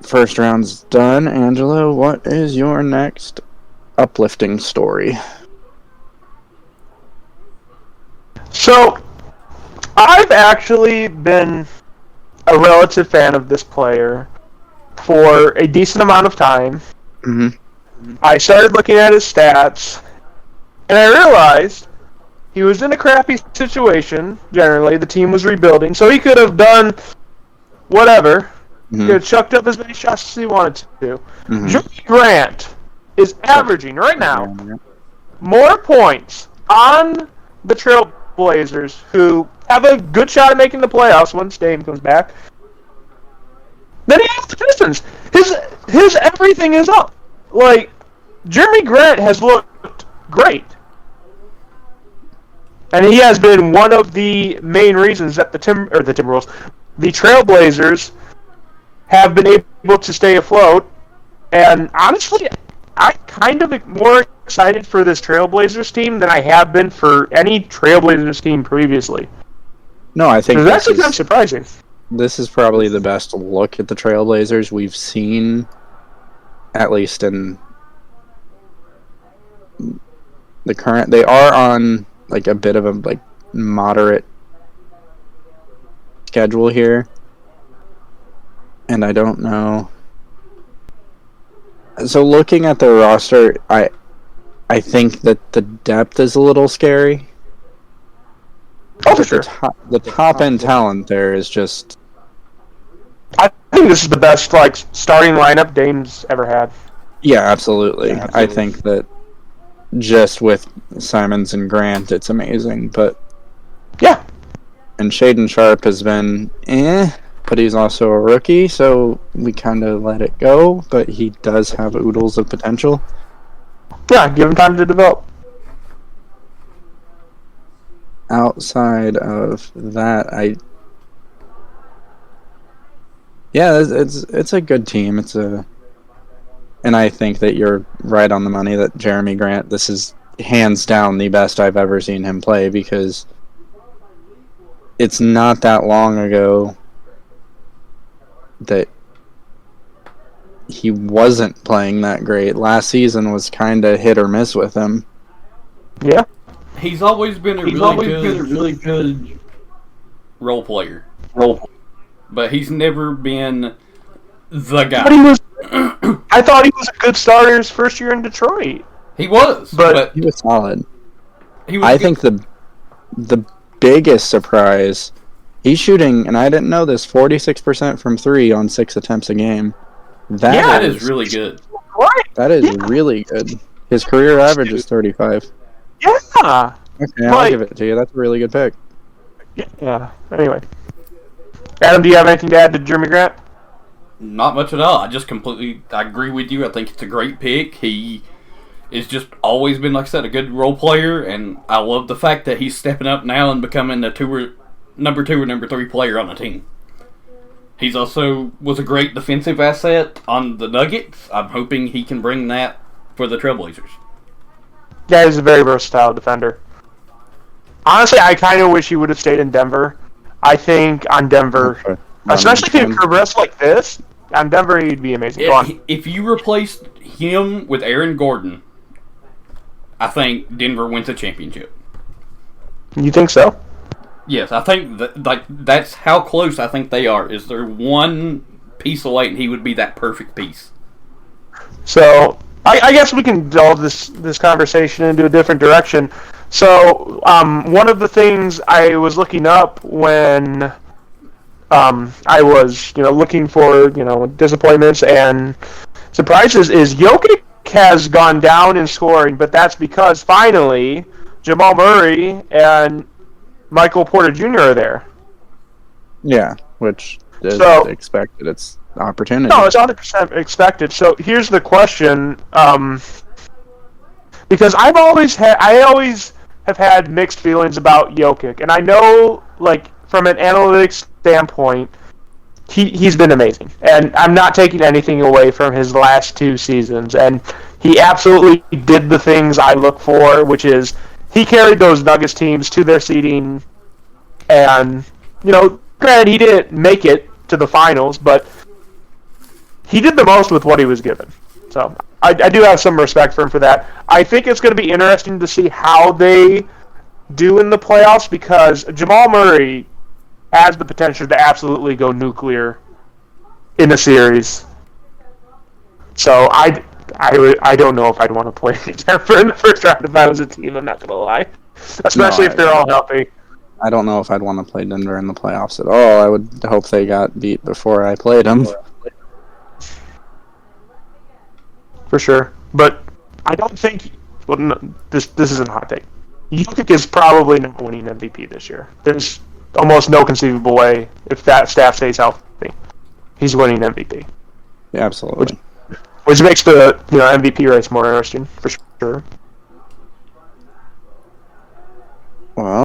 first round's done. Angelo, what is your next uplifting story? So, I've actually been a relative fan of this player for a decent amount of time. Mm-hmm. I started looking at his stats, and I realized he was in a crappy situation, generally. The team was rebuilding, so he could have done whatever. Mm-hmm. He could have chucked up as many shots as he wanted to. Mm-hmm. Jermi Grant is averaging, right now, more points on the Trailblazers, who have a good shot at making the playoffs once Dame comes back, than he has the Pistons. His everything is up. Like, Jermi Grant has looked great. And he has been one of the main reasons that the Trailblazers have been able to stay afloat. And honestly, I'm kind of more excited for this Trailblazers team than I have been for any Trailblazers team previously. No, I think that's actually kind of surprising. This is probably the best look at the Trailblazers we've seen, at least in the current. They are on like a bit of a like moderate schedule here, and I don't know. So looking at the roster, I think that the depth is a little scary. Oh, for sure. The top end talent there is just. I think this is the best starting lineup Dame's ever had. Yeah, absolutely. I think that just with Simons and Grant, it's amazing. But yeah, and Shaden Sharp has been but he's also a rookie, so we kind of let it go. But he does have oodles of potential. Yeah, give him time to develop. Outside of that, it's a good team. And I think that you're right on the money that Jermi Grant, this is hands down the best I've ever seen him play, because it's not that long ago that he wasn't playing that great. Last season was kind of hit or miss with him. Yeah. He's always been a really good role player. But he's never been the guy. But I thought he was a good starter his first year in Detroit. He was, but he was solid. I think the biggest surprise, he's shooting, and I didn't know this, 46% from 3 on 6 attempts a game. That is really good. That is really good. His career average is 35. Yeah. Okay, I'll give it to you. That's a really good pick. Yeah. Anyway. Adam, do you have anything to add to Jermi Grant? Not much at all. I agree with you. I think it's a great pick. He is just always been, like I said, a good role player, and I love the fact that he's stepping up now and becoming the number 2 or number 3 player on the team. He's also was a great defensive asset on the Nuggets. I'm hoping he can bring that for the Trailblazers. Yeah, he's a very versatile defender. Honestly, I kind of wish he would have stayed in Denver. I think on Denver, especially if he progressed like this, on Denver he'd be amazing. If you replaced him with Aaron Gordon, I think Denver wins a championship. You think so? Yes, I think that's how close I think they are. Is there one piece away, and he would be that perfect piece. So I guess we can delve this conversation into a different direction. So one of the things I was looking up when I was looking for disappointments and surprises is Jokic has gone down in scoring, but that's because finally Jamal Murray and Michael Porter Jr. are there. Yeah, which is expected. It's opportunity. No, it's 100% expected. So here's the question, because I always have had mixed feelings about Jokic, and I know, from an analytics standpoint, he's been amazing, and I'm not taking anything away from his last 2 seasons, and he absolutely did the things I look for, which is he carried those Nuggets teams to their seeding, and granted he didn't make it to the finals, but he did the most with what he was given. So I do have some respect for him for that. I think it's going to be interesting to see how they do in the playoffs because Jamal Murray has the potential to absolutely go nuclear in a series. So I don't know if I'd want to play Denver in the first round if I was a team. I'm not going to lie, especially if they're all healthy. I don't know if I'd want to play Denver in the playoffs at all. I would hope they got beat before I played them. For sure. But I don't think... Well, no, this isn't a hot take. Jokic is probably not winning MVP this year. There's almost no conceivable way, if that staff stays healthy, he's winning MVP. Yeah, absolutely. Which makes the MVP race more interesting, for sure. Well,